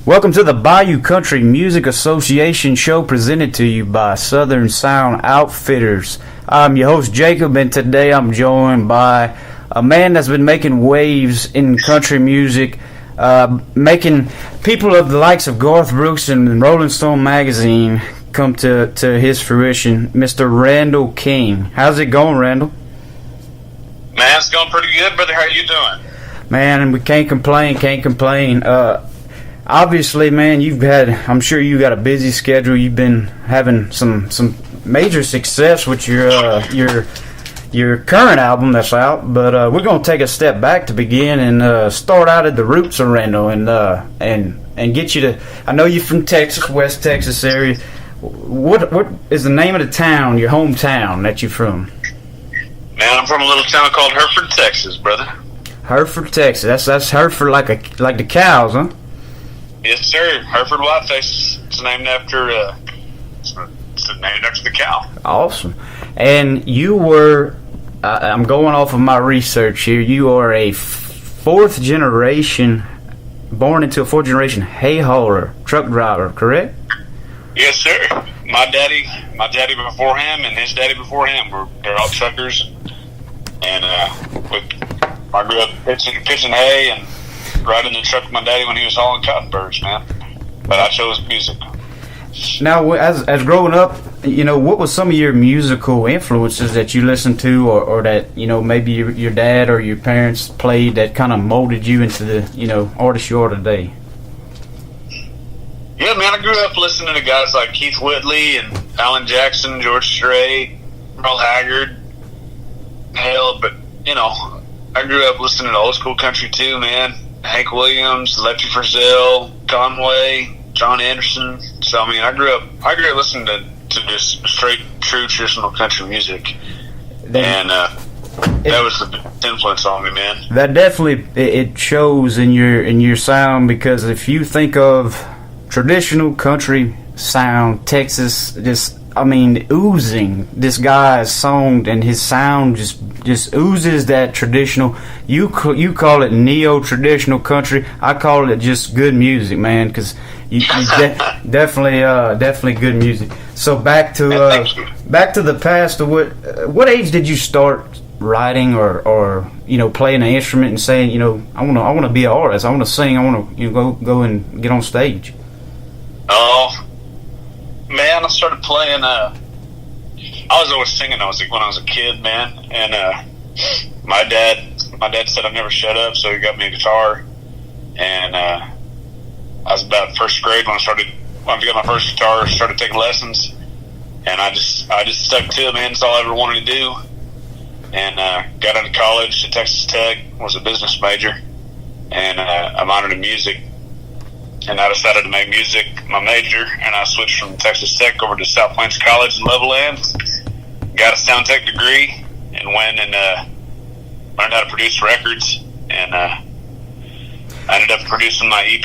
Welcome to the Bayou Country Music Association show presented to you by Southern Sound Outfitters. I'm your host Jacob, and today I'm joined by a man that's been making waves in country music, making people of the likes of Garth Brooks and Rolling Stone magazine come to his fruition, Mr. Randall King. How's it going, Randall? Man, it's going pretty good, brother. How you doing? Man, we can't complain. Obviously, man, I'm sure you got a busy schedule. You've been having some major success with your current album that's out, but we're going to take a step back to begin and start out at the roots of Randall and get you to. I know you're from Texas, West Texas area. What is the name of the town, your hometown that you're from? Man, I'm from a little town called Hereford, Texas, brother. Hereford, Texas. That's Hereford, like the cows, huh? Yes, sir. Hereford Whiteface. It's named after the cow. Awesome. And you were, I'm going off of my research here, you are a born into a fourth generation hay hauler, truck driver, correct? Yes, sir. My daddy before him and his daddy before him they're all truckers, and I grew up pitching hay and riding the truck with my daddy when he was hauling cotton birds, man. But I chose music. Now, as growing up, what was some of your musical influences that you listened to, or that maybe your dad or your parents played that kind of molded you into the artist you are today? Yeah, man, I grew up listening to guys like Keith Whitley and Alan Jackson, George Strait, Merle Haggard. Hell, but I grew up listening to old school country too, man. Hank Williams, Lefty Frizzell, Conway, John Anderson. So I grew up listening to just straight, true traditional country music, and that was the influence on me, man. That definitely it shows in your sound, because if you think of traditional country sound, Texas, oozing. This guy's song and his sound just oozes that traditional. You call it neo-traditional country. I call it just good music, man, because you definitely good music. So back to the past. What age did you start writing or playing an instrument and saying I want to be an artist. I want to sing. I want to go and get on stage. Oh, man, I started playing. I was always singing. When I was a kid, man, and my dad said I'd never shut up, so he got me a guitar, and I was about first grade when I got my first guitar. Started taking lessons, and I just stuck to it, man. That's all I ever wanted to do, and got into college at Texas Tech. Was a business major, and I minored in music. And I decided to make music my major, and I switched from Texas Tech over to South Plains College in Levelland. Got a sound tech degree, and went and learned how to produce records. And I ended up producing my EP,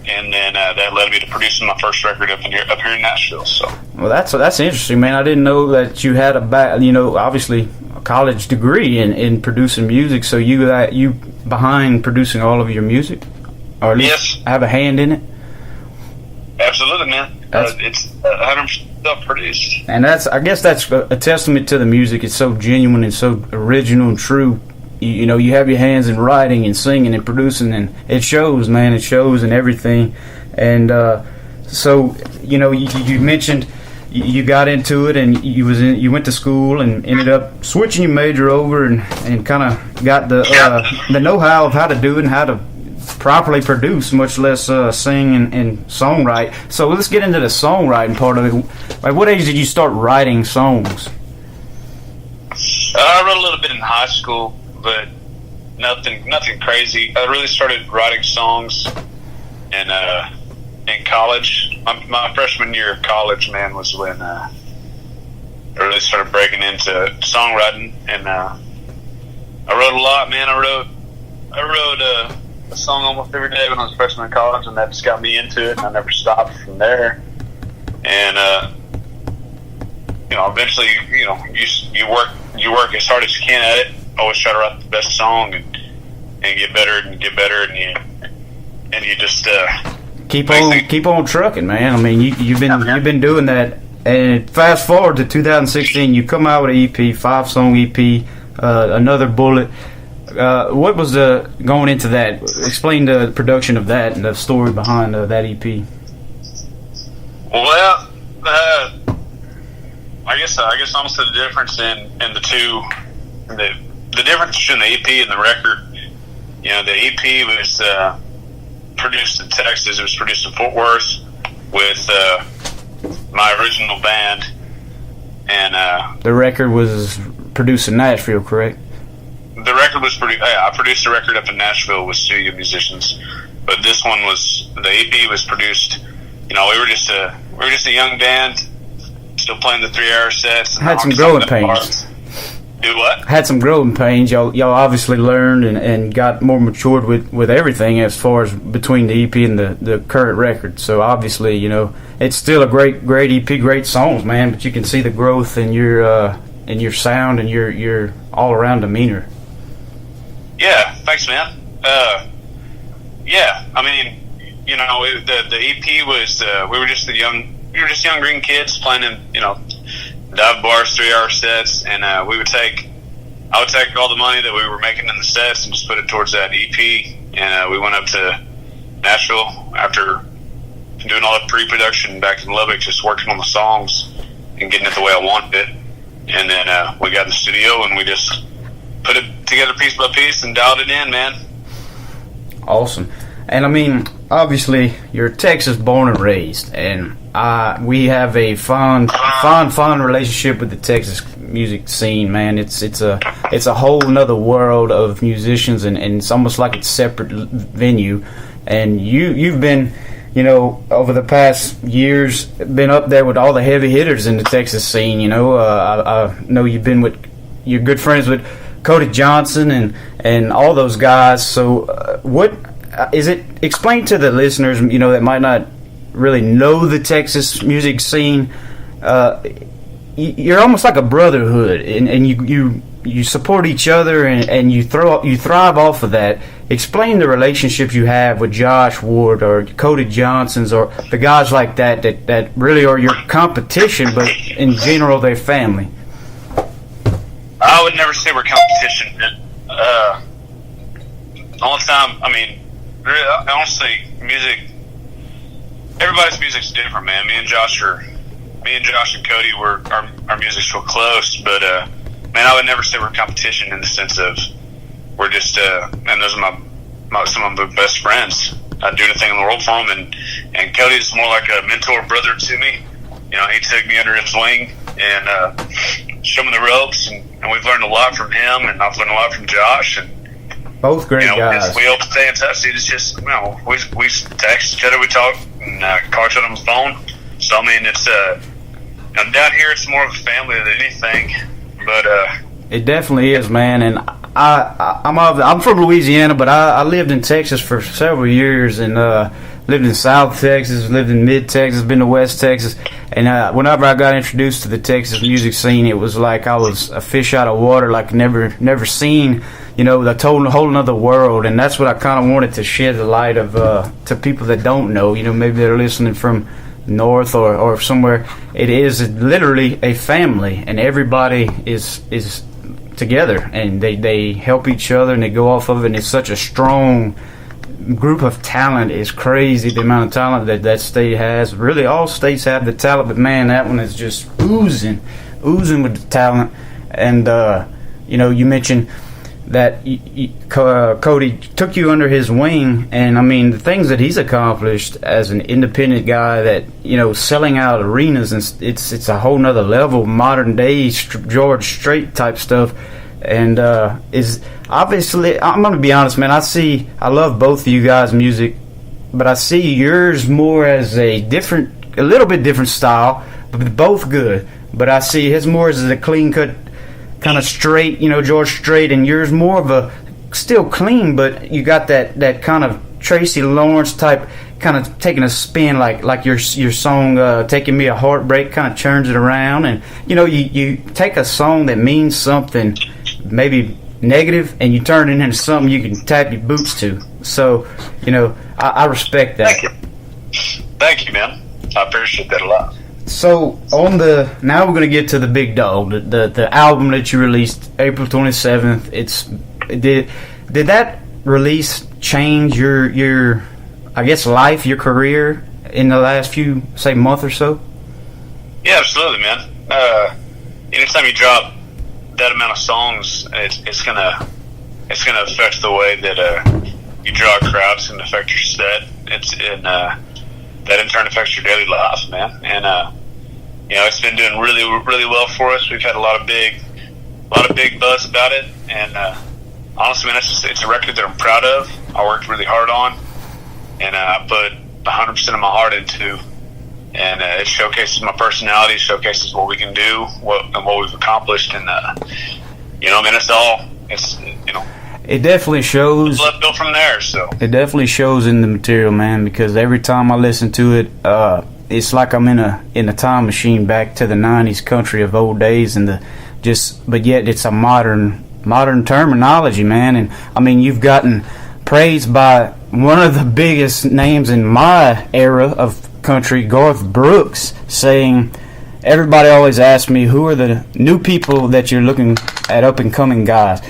and then that led me to producing my first record up here in Nashville. So, well, that's interesting, man. I didn't know that you had obviously a college degree in producing music. So you behind producing all of your music? Or at least have a hand in it? Absolutely, man. It's 100% self-produced. And I guess that's a testament to the music. It's so genuine and so original and true. You have your hands in writing and singing and producing, and it shows, man. It shows in everything. And so, you mentioned you got into it, and you went to school and ended up switching your major over and kind of got the know-how of how to do it and how to properly produce, much less sing and songwrite. So let's get into the songwriting part of it. Like, what age did you start writing songs? I wrote a little bit in high school, but nothing crazy. I really started writing songs in college. My freshman year of college, man, was when I really started breaking into songwriting, and I wrote a lot, man. I wrote a song almost every day when I was a freshman in college, and that just got me into it, and I never stopped from there. And eventually, you work as hard as you can at it. Always try to write the best song and get better and and you just keep on trucking, man. I mean, you've been doing that. And fast forward to 2016, you come out with an EP, 5-song EP, Another Bullet. What was going into that? Explain the production of that and the story behind that EP. Well, I guess honestly the difference in the two, the difference between the EP and the record. You know, the EP was produced in Texas. It was produced in Fort Worth with my original band, and the record was produced in Nashville, correct? The record was produced. I produced a record up in Nashville with studio musicians, but this one was the EP was produced. You know, we were just a young band, still playing the 3-hour sets. And had some growing pains. Do what? Had some growing pains. Y'all obviously learned and got more matured with everything as far as between the EP and the current record. So obviously, you know, it's still a great EP, great songs, man. But you can see the growth in your sound and your all around demeanor. Yeah, thanks, man. Yeah, I mean, you know, the EP was we were just young green kids playing in, you know, dive bars, 3-hour sets, and I would take all the money that we were making in the sets and just put it towards that EP. And we went up to Nashville after doing all the pre-production back in Lubbock, just working on the songs and getting it the way I wanted it. And then we got in the studio and we just put it together piece by piece and dialed it in, man. Awesome. And I mean, obviously, you're Texas born and raised, and we have a fond relationship with the Texas music scene, man. It's a whole nother world of musicians, and it's almost like it's a separate venue. And you've been, you know, over the past years, been up there with all the heavy hitters in the Texas scene. You know, I know you've been with, you're good friends with Cody Johnson and all those guys. So what is it? Explain to the listeners, you know, that might not really know the Texas music scene. You're almost like a brotherhood, and you support each other, and you thrive off of that. Explain the relationships you have with Josh Ward or Cody Johnsons or the guys like that really are your competition, but in general they're family. I would never say we're competition. All the time, I mean, really, honestly, music. Everybody's music's different, man. Me and Josh and Cody our music's real close, but man, I would never say we're competition in the sense of we're just and those are some of my best friends. I'd do anything in the world for them, and Cody's more like a mentor brother to me. You know, he took me under his wing and showed me the ropes, and we've learned a lot from him, and I've learned a lot from Josh, and both great guys. We all stay in touch. It's just, you know, we text each other, we talk, and call each other on the phone. So I mean, it's you know, down here it's more of a family than anything. But it definitely is, man. And I'm from Louisiana, but I lived in Texas for several years, and lived in South Texas, lived in Mid Texas, been to West Texas. And whenever I got introduced to the Texas music scene, it was like I was a fish out of water, like never seen, you know, a whole another world. And that's what I kind of wanted to shed the light of to people that don't know, you know, maybe they're listening from north or somewhere. It is literally a family, and everybody is together, and they help each other, and they go off of it, and it's such a strong group of talent. It's crazy the amount of talent that state has. Really, all states have the talent, but man, that one is just oozing with the talent. And you know, you mentioned that Cody took you under his wing, and I mean, the things that he's accomplished as an independent guy, that, you know, selling out arenas, and it's a whole nother level, modern day George Strait type stuff. And is obviously, I'm gonna be honest, man, I love both of you guys' music, but I see yours more as a little bit different style, but both good. But I see his more as a clean cut, kind of straight, you know, George Strait, and yours more of a still clean, but you got that kind of Tracy Lawrence type, kind of taking a spin, like your song "Taking Me a Heartbreak" kind of turns it around. And you know, you take a song that means something maybe negative, and you turn it into something you can tap your boots to. So, I respect that. Thank you, man. I appreciate that a lot. So now we're gonna get to the big dog, the album that you released April 27th. Did that release change your I guess life, your career in the last few month or so? Yeah, absolutely, man. Anytime you drop that amount of songs, it's gonna affect the way that you draw a crowd. It's gonna affect your set. That in turn affects your daily life, man. And it's been doing really, really well for us. We've had a lot of big buzz about it. And honestly, man, it's a record that I'm proud of. I worked really hard on, and I put 100% of my heart into. And it showcases my personality, showcases what we can do, what we've accomplished, and it definitely shows. Blood built from there, so it definitely shows in the material, man. Because every time I listen to it, it's like I'm in a time machine back to the '90s country of old days, but yet it's a modern terminology, man. And I mean, you've gotten praised by one of the biggest names in my era of country, Garth Brooks, saying, everybody always asks me, who are the new people that you're looking at, up and coming guys?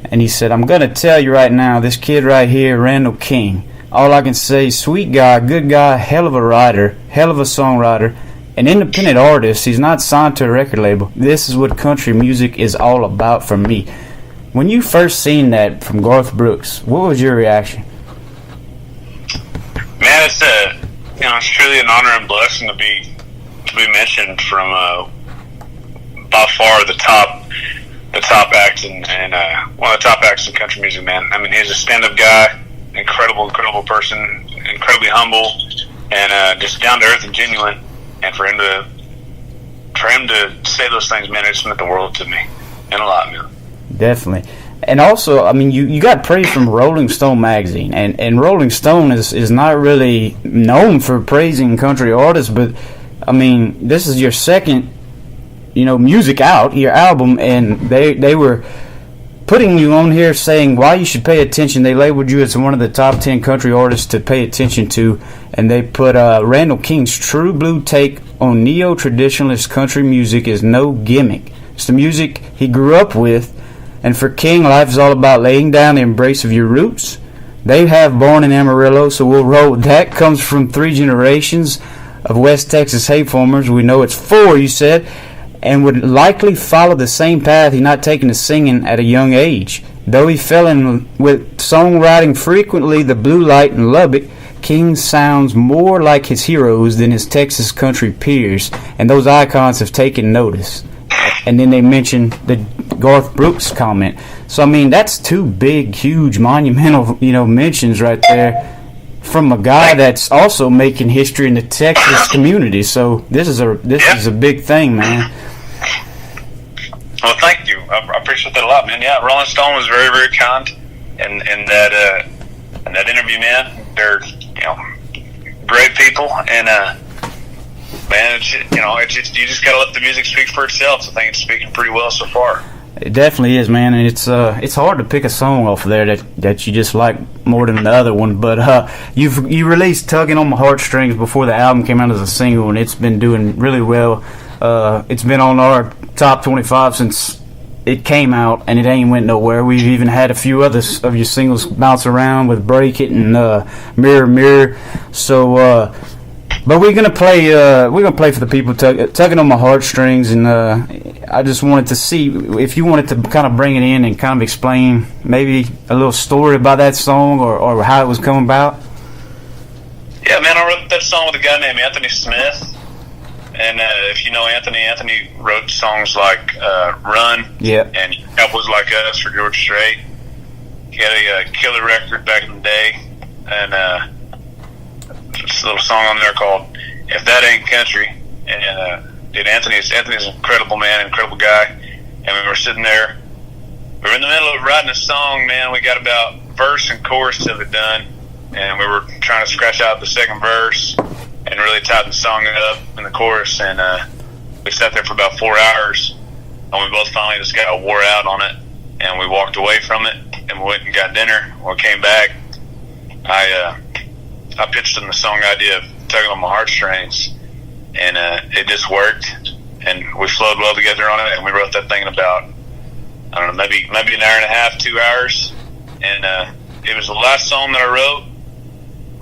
And he said, I'm going to tell you right now, this kid right here, Randall King, all I can say, sweet guy, good guy, hell of a writer, hell of a songwriter, an independent artist. He's not signed to a record label. This is what country music is all about for me. When you first seen that from Garth Brooks, what was your reaction? Man, it's truly an honor and blessing to be mentioned from by far the top acts and one of the top acts in country music, man. I mean, he's a stand-up guy, incredible person, incredibly humble, and just down to earth and genuine. And for him to say those things, man, it just meant the world to me, and a lot, man. Definitely. And also, I mean, you got praise from Rolling Stone magazine, and Rolling Stone is not really known for praising country artists, but I mean, this is your second, music out, your album, and they were putting you on here saying why you should pay attention. They labeled you as one of the top 10 country artists to pay attention to, and they put Randall King's true blue take on neo-traditionalist country music is no gimmick. It's the music he grew up with. And for King, life is all about laying down the embrace of your roots. They have Born in Amarillo, so we'll roll with that. Comes from 3 generations of West Texas hay farmers. We know it's 4, you said, and would likely follow the same path. He's not taking to singing at a young age. Though he fell in with songwriting frequently, the Blue Light in Lubbock, King sounds more like his heroes than his Texas country peers, and those icons have taken notice. And then they mentioned the Garth Brooks comment. So I mean, that's 2 big, huge, monumental, mentions right there from a guy that's also making history in the Texas community. So this is a big thing, man. Well, thank you. I appreciate that a lot, man. Yeah, Rolling Stone was very, very kind in that interview, man. They're great people, and man, you just gotta let the music speak for itself. I think it's speaking pretty well so far. It definitely is, man, and it's hard to pick a song off of there that you just like more than the other one. But you released "Tugging on My Heartstrings" before the album came out as a single, and it's been doing really well. It's been on our top 25 since it came out, and it ain't went nowhere. We've even had a few others of your singles bounce around with "Break It" and "Mirror Mirror." So. But we're gonna play for the people, tugging on my heartstrings, and I just wanted to see if you wanted to kind of bring it in and kind of explain maybe a little story about that song or how it was coming about. Yeah, man, I wrote that song with a guy named Anthony Smith, and if you know Anthony wrote songs like "Run" and "Cowboys Like Us" for George Strait. He had a killer record back in the day, and this little song on there called "If That Ain't Country." And Anthony's an incredible man, incredible guy. And we were sitting there, we were in the middle of writing a song, man. We got about verse and chorus of it done, and we were trying to scratch out the second verse and really tighten the song up in the chorus. And we sat there for about 4 hours, and we both finally just got wore out on it, and we walked away from it, and we went and got dinner. When we came back, I pitched him the song idea of Tugging on My Heartstrings, and it just worked, and we flowed well together on it, and we wrote that thing in about, I don't know, maybe an hour and a half, 2 hours, and it was the last song that I wrote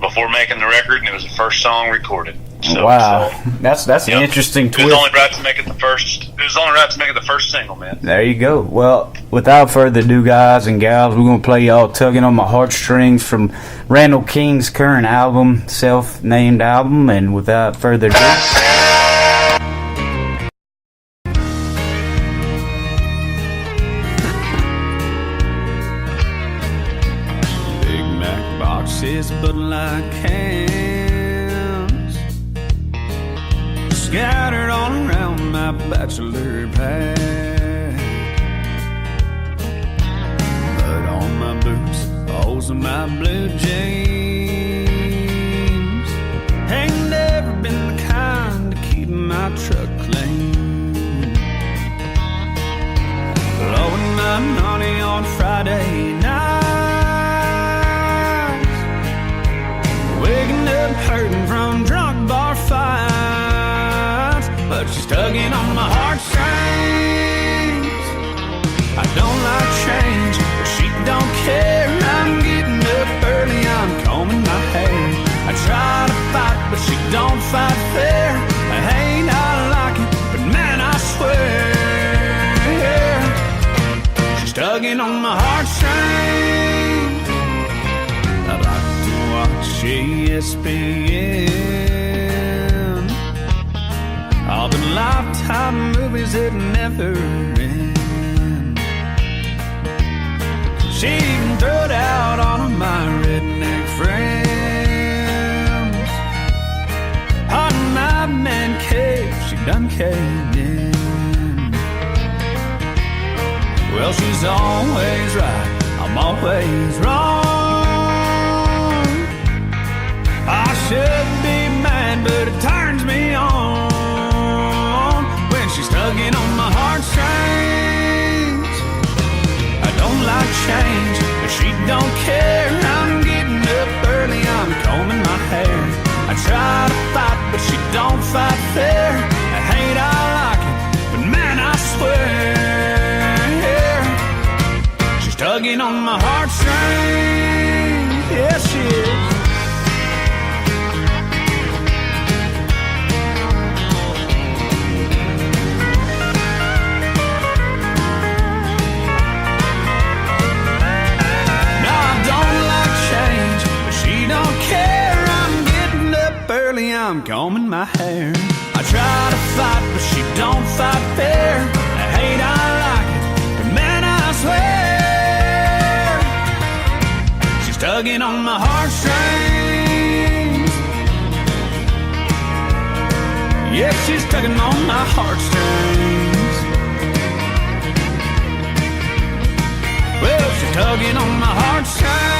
before making the record, and it was the first song recorded. So, wow, that's an interesting twist. It was only right to make it the first. It was only right to make it the first single, man. There you go. Well, without further ado, guys and gals, we're gonna play y'all "Tugging on My Heartstrings" from Randall King's current album, self-named album. And without further ado, Big Mac boxes, Bud Light cans scattered all around my bachelor pad. Mud on my boots, holes in my blue jeans. Ain't never been the kind to keep my truck clean. Blowing my money on Friday nights, waking up hurting from drunk bar fights. But she's tugging on my heartstrings. I don't like change, but she don't care. I'm getting up early, I'm combing my hair. I try to fight, but she don't fight fair. I hate, I like it, but man, I swear she's tugging on my heartstrings. I like to watch ESPN, all the Lifetime movies that never end. She even threw it out on all my redneck friends. On my man cave, she done caved in. Well, she's always right, I'm always wrong. I should be mad, but it turns me on. She's tugging on my heartstrings. I don't like change, but she don't care. I'm getting up early, I'm combing my hair. I try to fight, but she don't fight fair. I hate, I like it, but man, I swear she's tugging on my heartstrings. Yes, she is. I'm combing my hair. I try to fight, but she don't fight fair. I hate, I like it, but man, I swear she's tugging on my heartstrings. Yeah, she's tugging on my heartstrings. Well, she's tugging on my heartstrings.